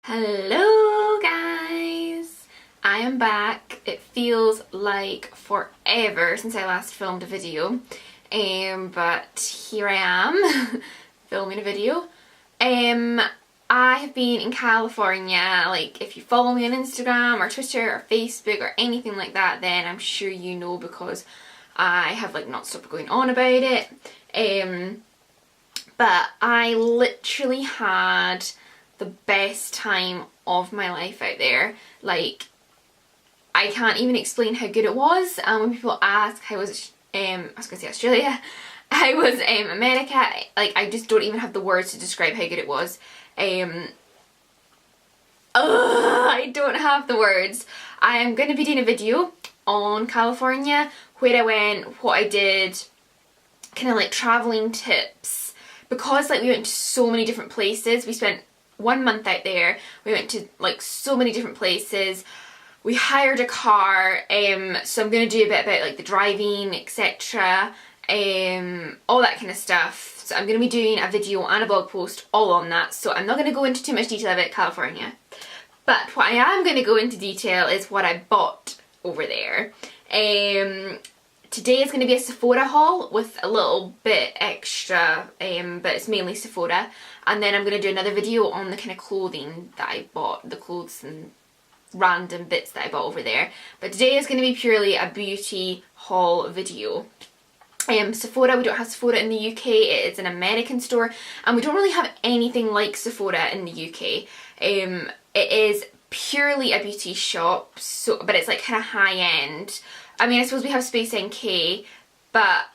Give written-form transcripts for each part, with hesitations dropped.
Hello guys! I am back. It feels like forever since I last filmed a video, but here I am filming a video. I have been in California. Like, if you follow me on Instagram or Twitter or Facebook or anything like that, then I'm sure you know, because I have like not stopped going on about it. But I literally had the best time of my life out there. Like, I can't even explain how good it was. When people ask how was I was gonna say Australia, I was America, like, I just don't even have the words to describe how good it was. I don't have the words. I am going to be doing a video on California, where I went, what I did, kind of like travelling tips, because like we went to so many different places. We spent 1 month out there. We went to like so many different places. We hired a car, so I'm going to do a bit about like the driving, etc, all that kind of stuff. So I'm going to be doing a video and a blog post all on that, so I'm not going to go into too much detail about California. But what I am going to go into detail is what I bought over there. Today is going to be a Sephora haul with a little bit extra, but it's mainly Sephora. And then I'm going to do another video on the kind of clothing that I bought, the clothes and random bits that I bought over there. But today is going to be purely a beauty haul video. Sephora, we don't have Sephora in the UK. It is an American store, and we don't really have anything like Sephora in the UK. It is purely a beauty shop, so but it's like kind of high end. I mean, I suppose we have Space NK, but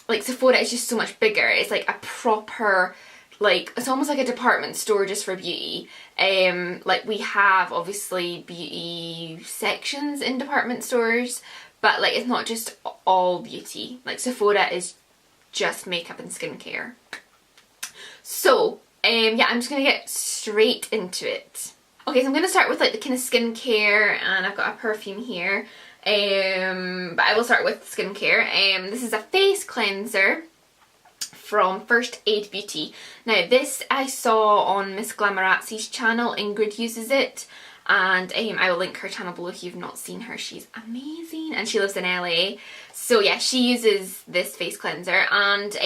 like Sephora is just so much bigger. It's like a proper, like, it's almost like a department store just for beauty. Like, we have obviously beauty sections in department stores, but like it's not just all beauty. Like, Sephora is just makeup and skincare. So yeah, I'm just gonna get straight into it. Okay, so I'm gonna start with like the kind of skincare, and I've got a perfume here. But I will start with skincare. This is a face cleanser from First Aid Beauty. Now, this I saw on Miss Glamorazzi's channel. Ingrid uses it, and I will link her channel below if you've not seen her. She's amazing, and she lives in LA. So yeah, she uses this face cleanser, and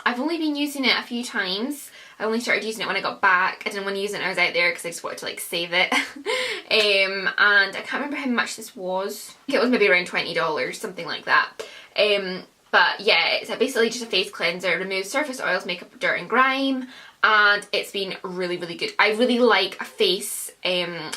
I've only been using it a few times. I only started using it when I got back. I didn't want to use it when I was out there because I just wanted to like save it. And I can't remember how much this was. I think it was maybe around $20, something like that. But yeah, it's basically just a face cleanser. It removes surface oils, makeup, dirt and grime, and it's been really, really good. I really like a face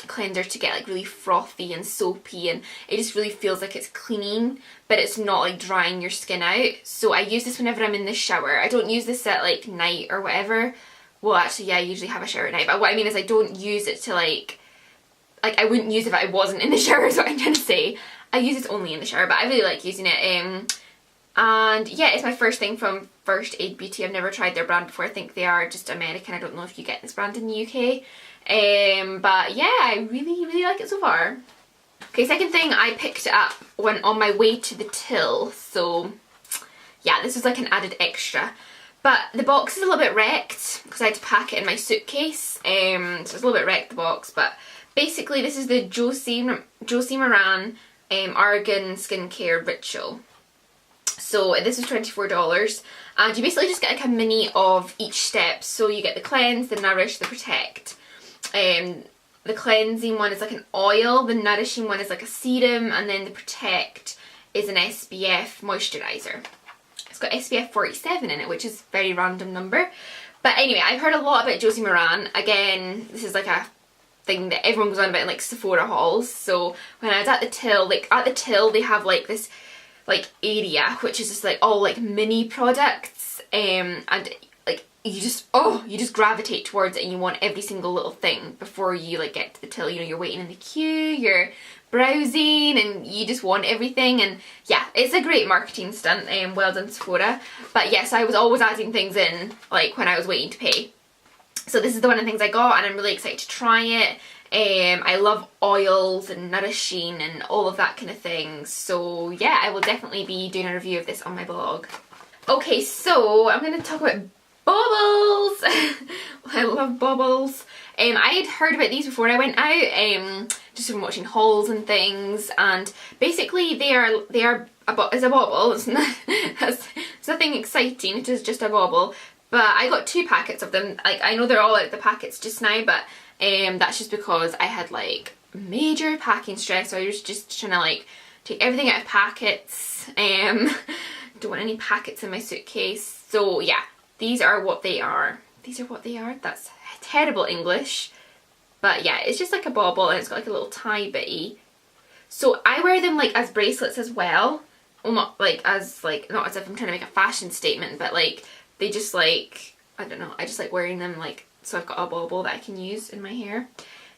cleanser to get like really frothy and soapy, and it just really feels like it's cleaning, but it's not like drying your skin out. So I use this whenever I'm in the shower. I don't use this at like night or whatever. Well, actually, yeah, I usually have a shower at night, but what I mean is I don't use it to like I wouldn't use it if I wasn't in the shower, is what I'm trying to say. I use it only in the shower, but I really like using it. And yeah, it's my first thing from First Aid Beauty. I've never tried their brand before. I think they are just American. I don't know if you get this brand in the UK. But yeah, I really, really like it so far. Okay, second thing, I picked it up when on my way to the till. So yeah, this was like an added extra. But the box is a little bit wrecked because I had to pack it in my suitcase. So it's a little bit wrecked, the box. But basically, this is the Josie Moran Argan Skincare Ritual. So this was $24, and you basically just get like a mini of each step. So you get the cleanse, the nourish, the protect. The cleansing one is like an oil, the nourishing one is like a serum, and then the protect is an SPF moisturiser. It's got SPF 47 in it, which is a very random number. But anyway, I've heard a lot about Josie Moran. Again, this is like a thing that everyone goes on about in like Sephora hauls. So when I was at the till, they have like this like area which is just like all like mini products, and like you just gravitate towards it, and you want every single little thing before you like get to the till. You know, you're waiting in the queue, you're browsing, and you just want everything. And yeah, it's a great marketing stunt. Well done, Sephora. But yes, I was always adding things in like when I was waiting to pay. So this is the one of the things I got, and I'm really excited to try it. I love oils and nourishing and all of that kind of thing. So yeah, I will definitely be doing a review of this on my blog. Okay, so I'm going to talk about bubbles. I love bubbles. I had heard about these before I went out, just from watching hauls and things, and basically they are it's a bauble. It's nothing exciting, it is just a bauble. But I got 2 packets of them. Like, I know they're all out of the packets just now, but that's just because I had like major packing stress, so I was just trying to like take everything out of packets. Don't want any packets in my suitcase. So yeah, these are what they are. These are what they are. That's terrible English. But yeah, it's just like a bauble, and it's got like a little tie bitty. So I wear them like as bracelets as well. Well, not as if I'm trying to make a fashion statement, but like they just like, I don't know, I just like wearing them like, so I've got a bauble that I can use in my hair.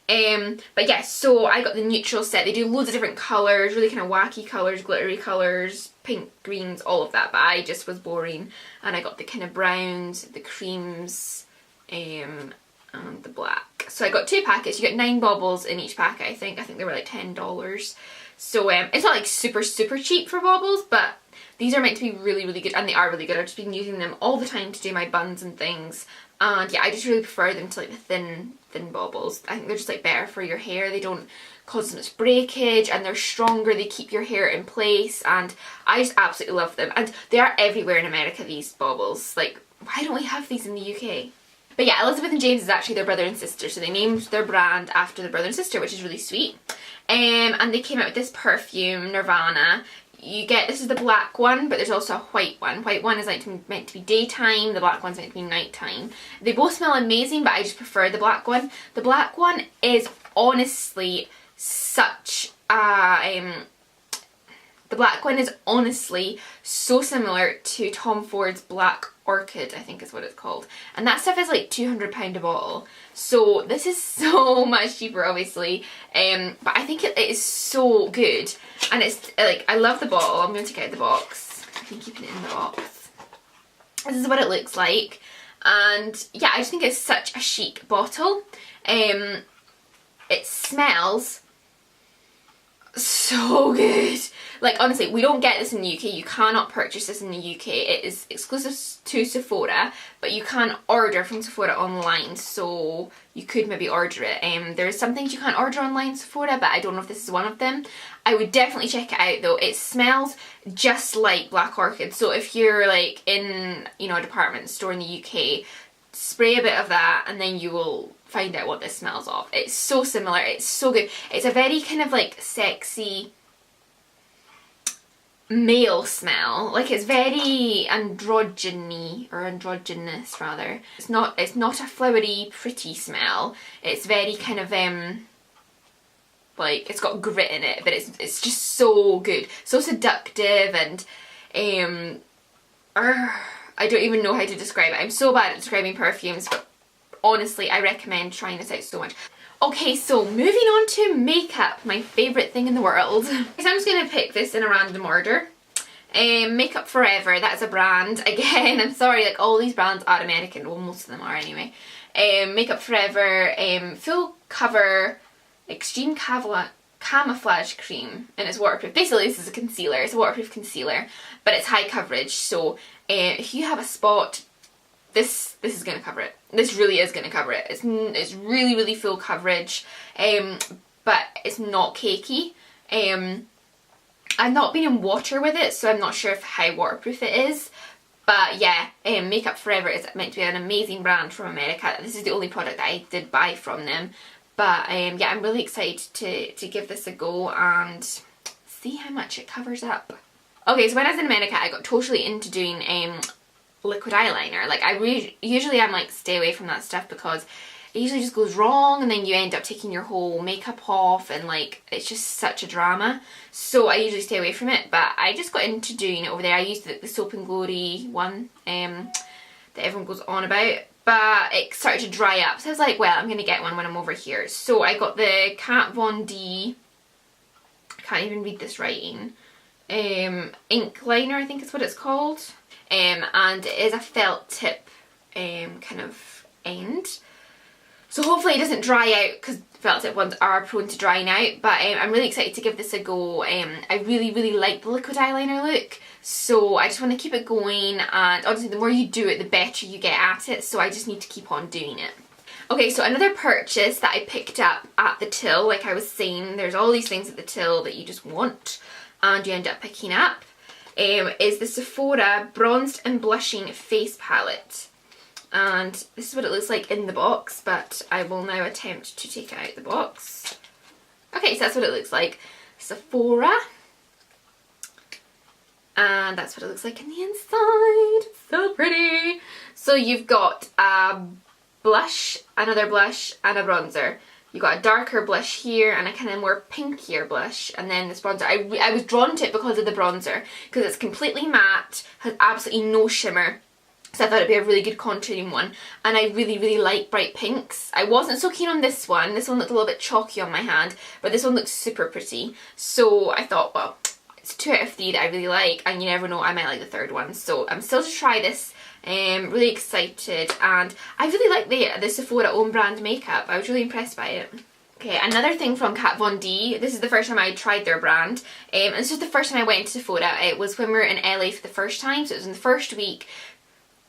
But yeah, so I got the neutral set. They do loads of different colours, really kind of wacky colours, glittery colours, pink, greens, all of that, but I just was boring, and I got the kind of browns, the creams, and the black. So I got 2 packets. You get 9 baubles in each packet, I think. I think they were like $10. So it's not like super cheap for baubles, but these are meant to be really good, and they are really good. I've just been using them all the time to do my buns and things, and yeah, I just really prefer them to like the thin baubles. I think they're just like better for your hair. They don't cause so much breakage, and they're stronger. They keep your hair in place, and I just absolutely love them. And they are everywhere in America, these baubles. Like, why don't we have these in the UK? But yeah, Elizabeth and James is actually their brother and sister, so they named their brand after the brother and sister, which is really sweet. And they came out with this perfume, Nirvana. This is the black one, but there's also a white one. White one is like meant to be daytime, the black one's meant to be nighttime. They both smell amazing, but I just prefer the black one. The black one is honestly such a... the black one is honestly so similar to Tom Ford's Black Orchid, I think is what it's called. And that stuff is like £200 a bottle. So this is so much cheaper, obviously. But I think it is so good. And it's like, I love the bottle. I'm going to take it out of the box. I can keep it in the box. This is what it looks like. And yeah, I just think it's such a chic bottle. It smells so good. Like, honestly, we don't get this in the UK. You cannot purchase this in the UK. It is exclusive to Sephora, but you can order from Sephora online, so you could maybe order it. There's some things you can't order online Sephora, but I don't know if this is one of them. I would definitely check it out though. It smells just like Black Orchid, so if you're like in, you know, a department store in the UK, spray a bit of that and then you will find out what this smells of. It's so similar, it's so good. It's a very kind of like sexy male smell. Like, it's very androgyny, or androgynous rather. It's not a flowery pretty smell. It's very kind of like, it's got grit in it, but it's just so good, so seductive, and I don't even know how to describe it. I'm so bad at describing perfumes, but honestly, I recommend trying this out so much. Okay, so moving on to makeup, my favourite thing in the world. So I'm just going to pick this in a random order. Makeup Forever, that's a brand. Again, I'm sorry, like all these brands are American. Well, most of them are anyway. Makeup Forever, Full Cover Extreme Camouflage Cream, and it's waterproof. Basically, this is a concealer. It's a waterproof concealer, but it's high coverage. So if you have a spot, this is going to cover it. This really is going to cover it. It's really full coverage, but it's not cakey. I've not been in water with it, so I'm not sure how waterproof it is. But yeah, Makeup Forever is meant to be an amazing brand from America. This is the only product that I did buy from them. But yeah, I'm really excited to give this a go and see how much it covers up. Okay, so when I was in America, I got totally into doing liquid eyeliner. Like, usually I'm like, stay away from that stuff because it usually just goes wrong and then you end up taking your whole makeup off and like, it's just such a drama. So I usually stay away from it, but I just got into doing it over there. I used the Soap and Glory one that everyone goes on about, but it started to dry up. So I was like, well, I'm going to get one when I'm over here. So I got the Kat Von D, I can't even read this writing, ink liner, I think is what it's called. And it is a felt tip kind of end. So hopefully it doesn't dry out, because felt tip ones are prone to drying out, but I'm really excited to give this a go. I really like the liquid eyeliner look, so I just want to keep it going, and honestly the more you do it the better you get at it, so I just need to keep on doing it. Okay, so another purchase that I picked up at the till, like I was saying, there's all these things at the till that you just want and you end up picking up, is the Sephora Bronzed and Blushing Face Palette. And this is what it looks like in the box, but I will now attempt to take it out of the box. Okay, so that's what it looks like. Sephora. And that's what it looks like in the inside. It's so pretty. So you've got a blush, another blush, and a bronzer. You've got a darker blush here and a kind of more pinkier blush, and then this bronzer. I was drawn to it because of the bronzer, because it's completely matte, has absolutely no shimmer. So I thought it'd be a really good contouring one, and I really, really like bright pinks. I wasn't so keen on this one. This one looked a little bit chalky on my hand, but this one looks super pretty. So I thought, well, it's 2 out of 3 that I really like, and you never know, I might like the third one. So I'm still to try this. Really excited, and I really like the Sephora own brand makeup. I was really impressed by it. Okay, another thing from Kat Von D. This is the first time I tried their brand, and this was the first time I went to Sephora. It was when we were in LA for the first time, so it was in the first week.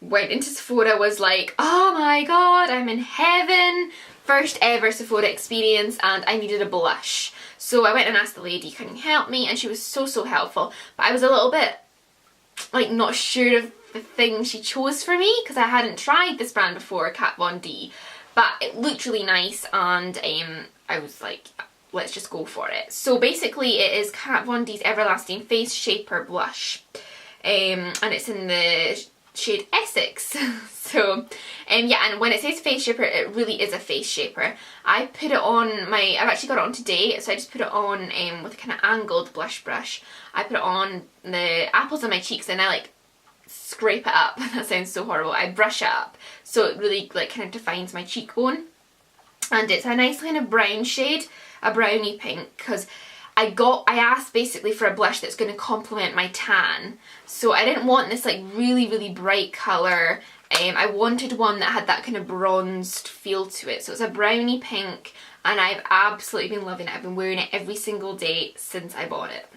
Went into Sephora, was like, oh my god, I'm in heaven. First ever Sephora experience, and I needed a blush. So I went and asked the lady, can you help me? And she was so, so helpful. But I was a little bit, like, not sure of the thing she chose for me, because I hadn't tried this brand before, Kat Von D. But it looked really nice, and I was like, let's just go for it. So basically it is Kat Von D's Everlasting Face Shaper Blush. And it's in the shade Essex. So yeah, and when it says face shaper, it really is a face shaper. I put it on I've actually got it on today, so I just put it on with a kind of angled blush brush. I put it on the apples of my cheeks, and I like scrape it up. That sounds so horrible. I brush it up so it really like kind of defines my cheekbone, and it's a nice kind of brown shade, a brownie pink, because I asked basically for a blush that's going to complement my tan, so I didn't want this like really, really bright colour. I wanted one that had that kind of bronzed feel to it, so it's a brownie pink, and I've absolutely been loving it. I've been wearing it every single day since I bought it.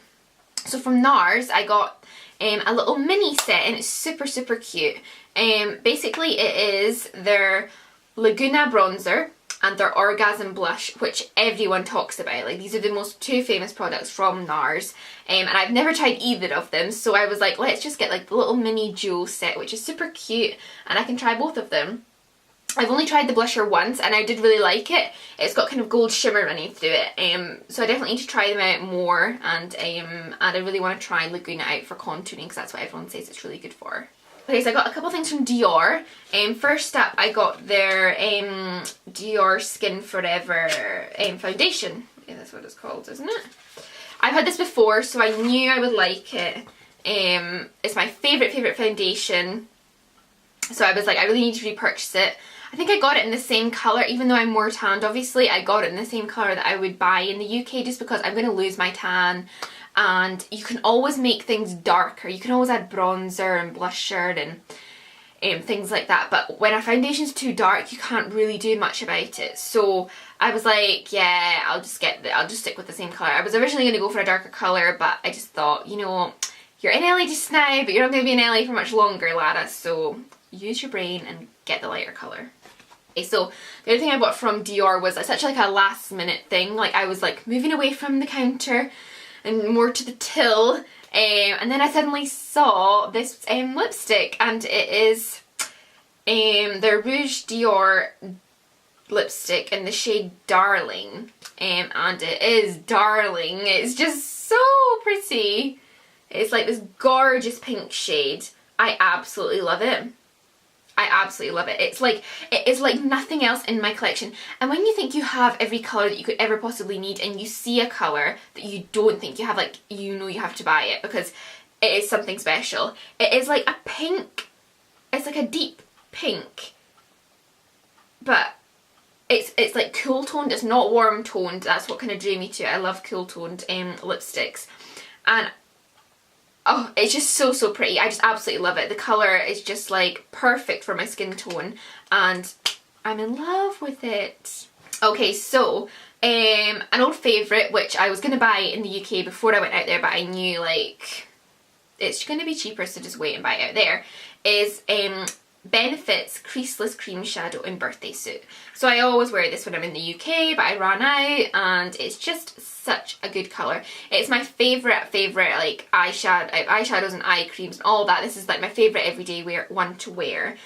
So from NARS I got a little mini set, and it's super, super cute. Basically it is their Laguna bronzer and their Orgasm blush, which everyone talks about. Like, these are the most 2 famous products from NARS, and I've never tried either of them, so I was like, let's just get like the little mini duo set, which is super cute, and I can try both of them. I've only tried the blusher once, and I did really like it. It's got kind of gold shimmer running through it, so I definitely need to try them out more, and I really want to try Laguna out for contouring, because that's what everyone says it's really good for. Okay, so I got a couple things from Dior. First up, I got their Dior Skin Forever foundation. Yeah, that's what it's called, isn't it? I've had this before, so I knew I would like it. It's my favourite foundation, so I was like, I really need to repurchase it. I think I got it in the same colour, even though I'm more tanned, obviously. I got it in the same colour that I would buy in the UK, just because I'm going to lose my tan. And you can always make things darker. You can always add bronzer and blusher and things like that. But when a foundation's too dark, you can't really do much about it. So I was like, yeah, I'll just stick with the same colour. I was originally going to go for a darker colour, but I just thought, you know, you're in LA just now, but you're not going to be in LA for much longer, Lara. So use your brain and get the lighter colour. Okay, so the other thing I bought from Dior was such like a last minute thing. Like, I was like moving away from the counter and more to the till, and then I suddenly saw this lipstick, and it is their Rouge Dior lipstick in the shade Darling, and it is darling. It's just so pretty. It's like this gorgeous pink shade. I absolutely love it. I absolutely love it. It is like nothing else in my collection. And when you think you have every colour that you could ever possibly need, and you see a colour that you don't think you have, like, you know you have to buy it because it is something special. It is like a pink. It's like a deep pink. But it's like cool toned. It's not warm toned. That's what kind of drew me to it. I love cool toned lipsticks. And oh, it's just so, so pretty. I just absolutely love it. The colour is just like perfect for my skin tone, and I'm in love with it. Okay, so an old favourite, which I was going to buy in the UK before I went out there, but I knew like it's going to be cheaper, so just wait and buy it out there, is Benefit's Creaseless Cream Shadow in Birthday Suit. So I always wear this when I'm in the UK, but I ran out and it's just such a good colour. It's my favourite like eyeshadows and eye creams and all that. This is like my favourite everyday one to wear.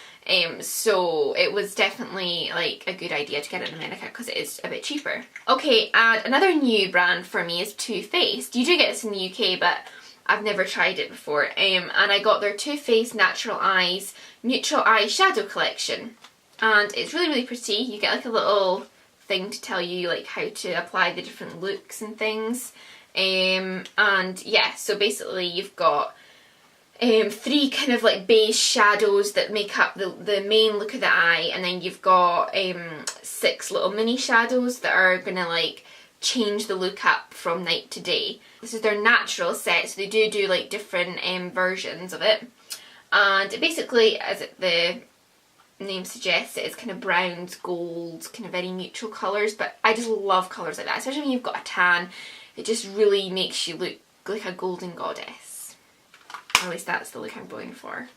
So it was definitely like a good idea to get it in America because it is a bit cheaper. Okay, and another new brand for me is Too Faced. You do get this in the UK, but I've never tried it before. And I got their Too Faced Natural Eyes Neutral Eye Shadow Collection. And it's really, really pretty. You get like a little thing to tell you like how to apply the different looks and things. And yeah, so basically you've got 3 kind of like base shadows that make up the main look of the eye, and then you've got 6 little mini shadows that are gonna like change the look up from night to day. This is their natural set, so they do like different versions of it. And basically, as the name suggests, it's kind of browns, golds, kind of very neutral colours, but I just love colours like that, especially when you've got a tan. It just really makes you look like a golden goddess. Or at least that's the look I'm going for.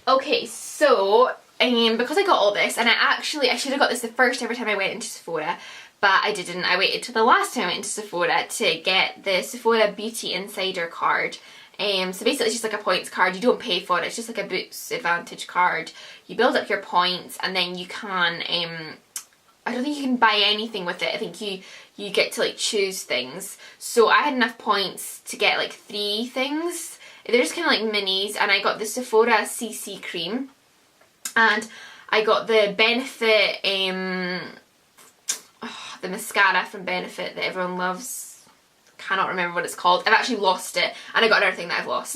Okay, so because I got all this, and I should have got this the first ever time I went into Sephora, but I didn't. I waited till the last time I went into Sephora to get the Sephora Beauty Insider card. So basically it's just like a points card. You don't pay for it, it's just like a Boots Advantage card. You build up your points and then you can, I don't think you can buy anything with it. I think you get to like choose things. So I had enough points to get like 3 things. They're just kind of like minis, and I got the Sephora CC cream, and I got the Benefit, the mascara from Benefit that everyone loves. Cannot remember what it's called. I've actually lost it, and I got another thing that I've lost.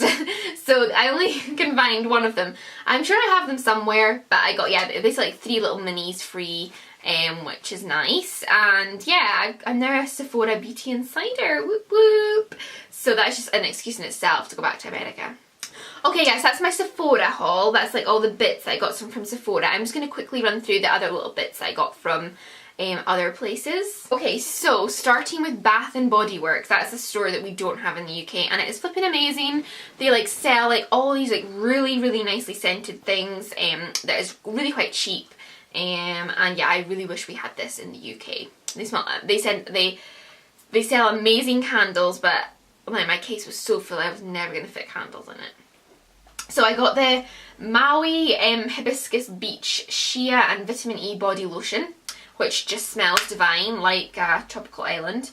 So I only can find one of them. I'm sure I have them somewhere, but I got, yeah, basically like 3 little minis free, which is nice. And yeah, I'm now a Sephora Beauty Insider. Whoop whoop. So that's just an excuse in itself to go back to America. Okay guys, that's my Sephora haul. That's like all the bits that I got from Sephora. I'm just going to quickly run through the other little bits that I got from other places. Okay, so starting with Bath and Body Works. That's a store that we don't have in the UK, and it is flipping amazing. They like sell like all these like really, really nicely scented things that is really quite cheap. And yeah, I really wish we had this in the UK. They smell, they sell amazing candles, but like my case was so full I was never going to fit candles in it. So I got the Maui Hibiscus Beach Shea and Vitamin E Body Lotion, which just smells divine, like a tropical island.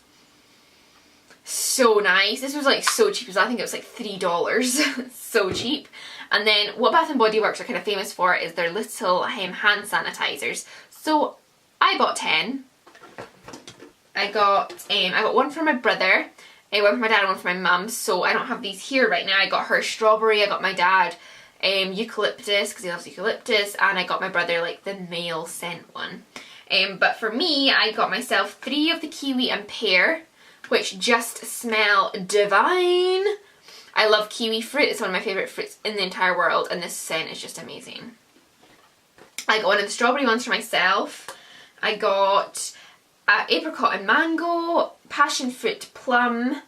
So nice. This was like so cheap. I think it was like $3. So cheap. And then what Bath and Body Works are kind of famous for is their little hand sanitizers. So I bought 10. I got one for my brother, one for my dad, and one for my mum. So I don't have these here right now. I got her strawberry. I got my dad eucalyptus because he loves eucalyptus, and I got my brother like the male scent one. But for me, I got myself 3 of the kiwi and pear, which just smell divine. I love kiwi fruit. It's one of my favourite fruits in the entire world, and this scent is just amazing. I got one of the strawberry ones for myself. I got apricot and mango, passion fruit plum,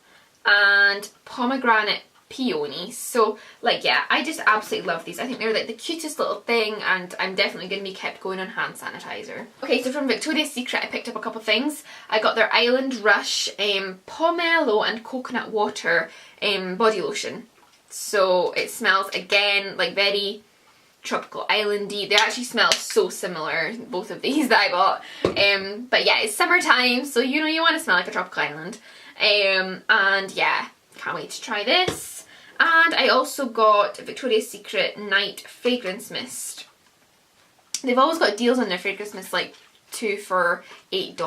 and pomegranate peony. So like, yeah, I just absolutely love these. I think they're like the cutest little thing, and I'm definitely going to be kept going on hand sanitizer. Okay, so from Victoria's Secret I picked up a couple things. I got their Island Rush Pomelo and Coconut Water body lotion. So it smells again like very tropical islandy. They actually smell so similar, both of these that I bought. But yeah, it's summertime, so you know you want to smell like a tropical island. And yeah, can't wait to try this. And I also got Victoria's Secret Night Fragrance Mist. They've always got deals on their fragrance mist, like 2 for $8,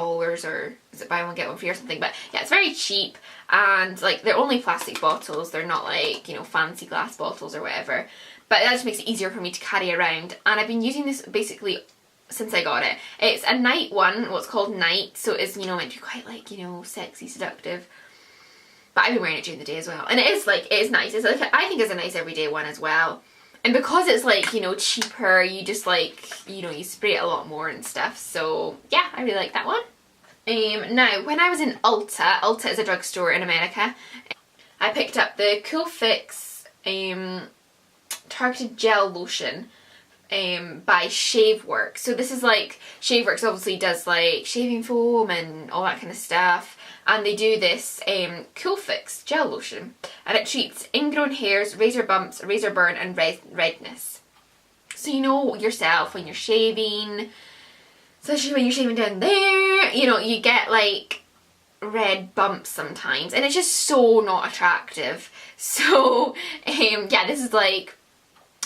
or is it buy one get one free or something. But yeah, it's very cheap, and like they're only plastic bottles. They're not like, you know, fancy glass bottles or whatever. But that just makes it easier for me to carry around. And I've been using this basically since I got it. It's a night one, what's called night, so it's, you know, meant to be quite like, you know, sexy, seductive. But I've been wearing it during the day as well. And it is nice. It's like, I think it's a nice everyday one as well. And because it's like, you know, cheaper, you just like, you know, you spray it a lot more and stuff. So yeah, I really like that one. Now, when I was in Ulta is a drugstore in America, I picked up the Cool Fix Targeted Gel Lotion. by Shaveworks. So this is like, Shaveworks obviously does like shaving foam and all that kind of stuff, and they do this Cool Fix gel lotion, and it treats ingrown hairs, razor bumps, razor burn and redness. So you know yourself when you're shaving, especially when you're shaving down there, you know, you get like red bumps sometimes, and it's just so not attractive. So yeah, this is like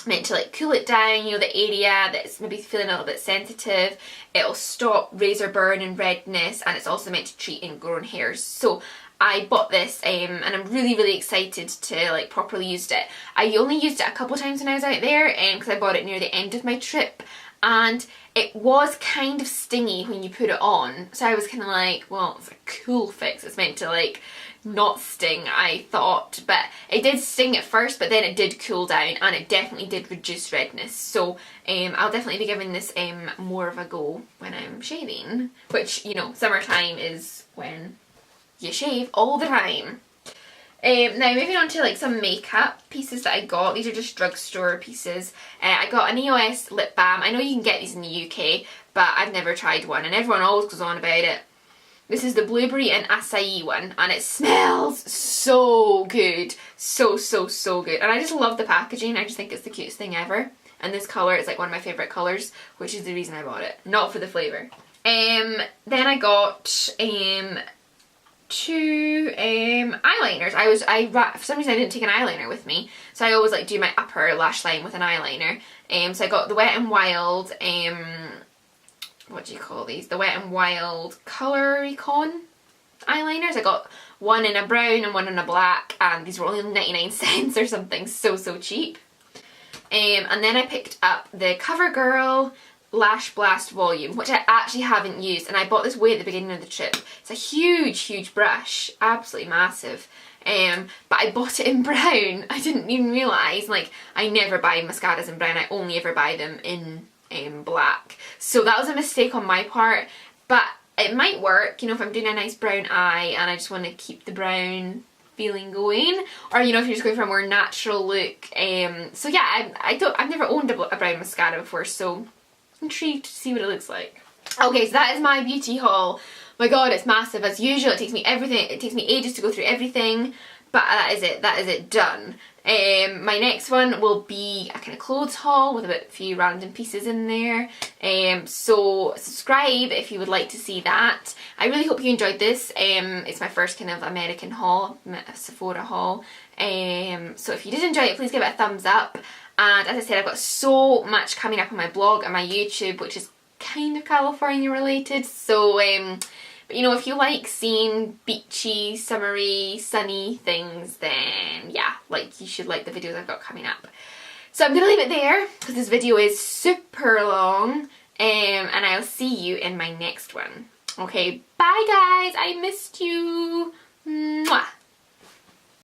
meant to like cool it down, you know, the area that's maybe feeling a little bit sensitive. It'll stop razor burn and redness, and it's also meant to treat ingrown hairs. So I bought this and I'm really excited to like properly use it. I only used it a couple times when I was out there because I bought it near the end of my trip, and it was kind of stingy when you put it on. So I was kind of like, well, it's a Cool Fix, it's meant to like not sting, I thought, but it did sting at first, but then it did cool down and it definitely did reduce redness. So I'll definitely be giving this more of a go when I'm shaving, which, you know, summertime is when you shave all the time. Now moving on to like some makeup pieces that I got. These are just drugstore pieces. I got an EOS lip balm. I know you can get these in the UK, but I've never tried one and everyone always goes on about it. This is the blueberry and acai one, and it smells so good. So good. And I just love the packaging. I just think it's the cutest thing ever. And this colour is like one of my favourite colours, which is the reason I bought it. Not for the flavour. Then I got two eyeliners. For some reason I didn't take an eyeliner with me, so I always like do my upper lash line with an eyeliner. So I got the Wet n Wild, what do you call these? The Wet n Wild Colour Recon eyeliners. I got one in a brown and one in a black, and these were only 99 cents or something, so cheap. And then I picked up the CoverGirl Lash Blast Volume, which I actually haven't used, and I bought this way at the beginning of the trip. It's a huge brush, absolutely massive. But I bought it in brown. I didn't even realise, like, I never buy mascaras in brown, I only ever buy them in black. So that was a mistake on my part, but it might work, you know, if I'm doing a nice brown eye and I just want to keep the brown feeling going, or you know, if you're just going for a more natural look. So yeah, I've never owned a brown mascara before, so intrigued to see what it looks like. Okay, so that is my beauty haul. My god, it's massive as usual. It takes me ages to go through everything, but that is it done. My next one will be a kind of clothes haul with a few random pieces in there. So subscribe if you would like to see that. I really hope you enjoyed this. It's my first kind of American haul, a Sephora haul. So if you did enjoy it, please give it a thumbs up. And as I said, I've got so much coming up on my blog and my YouTube, which is kind of California related. So but you know, if you like seeing beachy, summery, sunny things, then yeah, like you should like the videos I've got coming up. So I'm going to leave it there because this video is super long, and I'll see you in my next one. Okay, bye guys, I missed you. Mwah.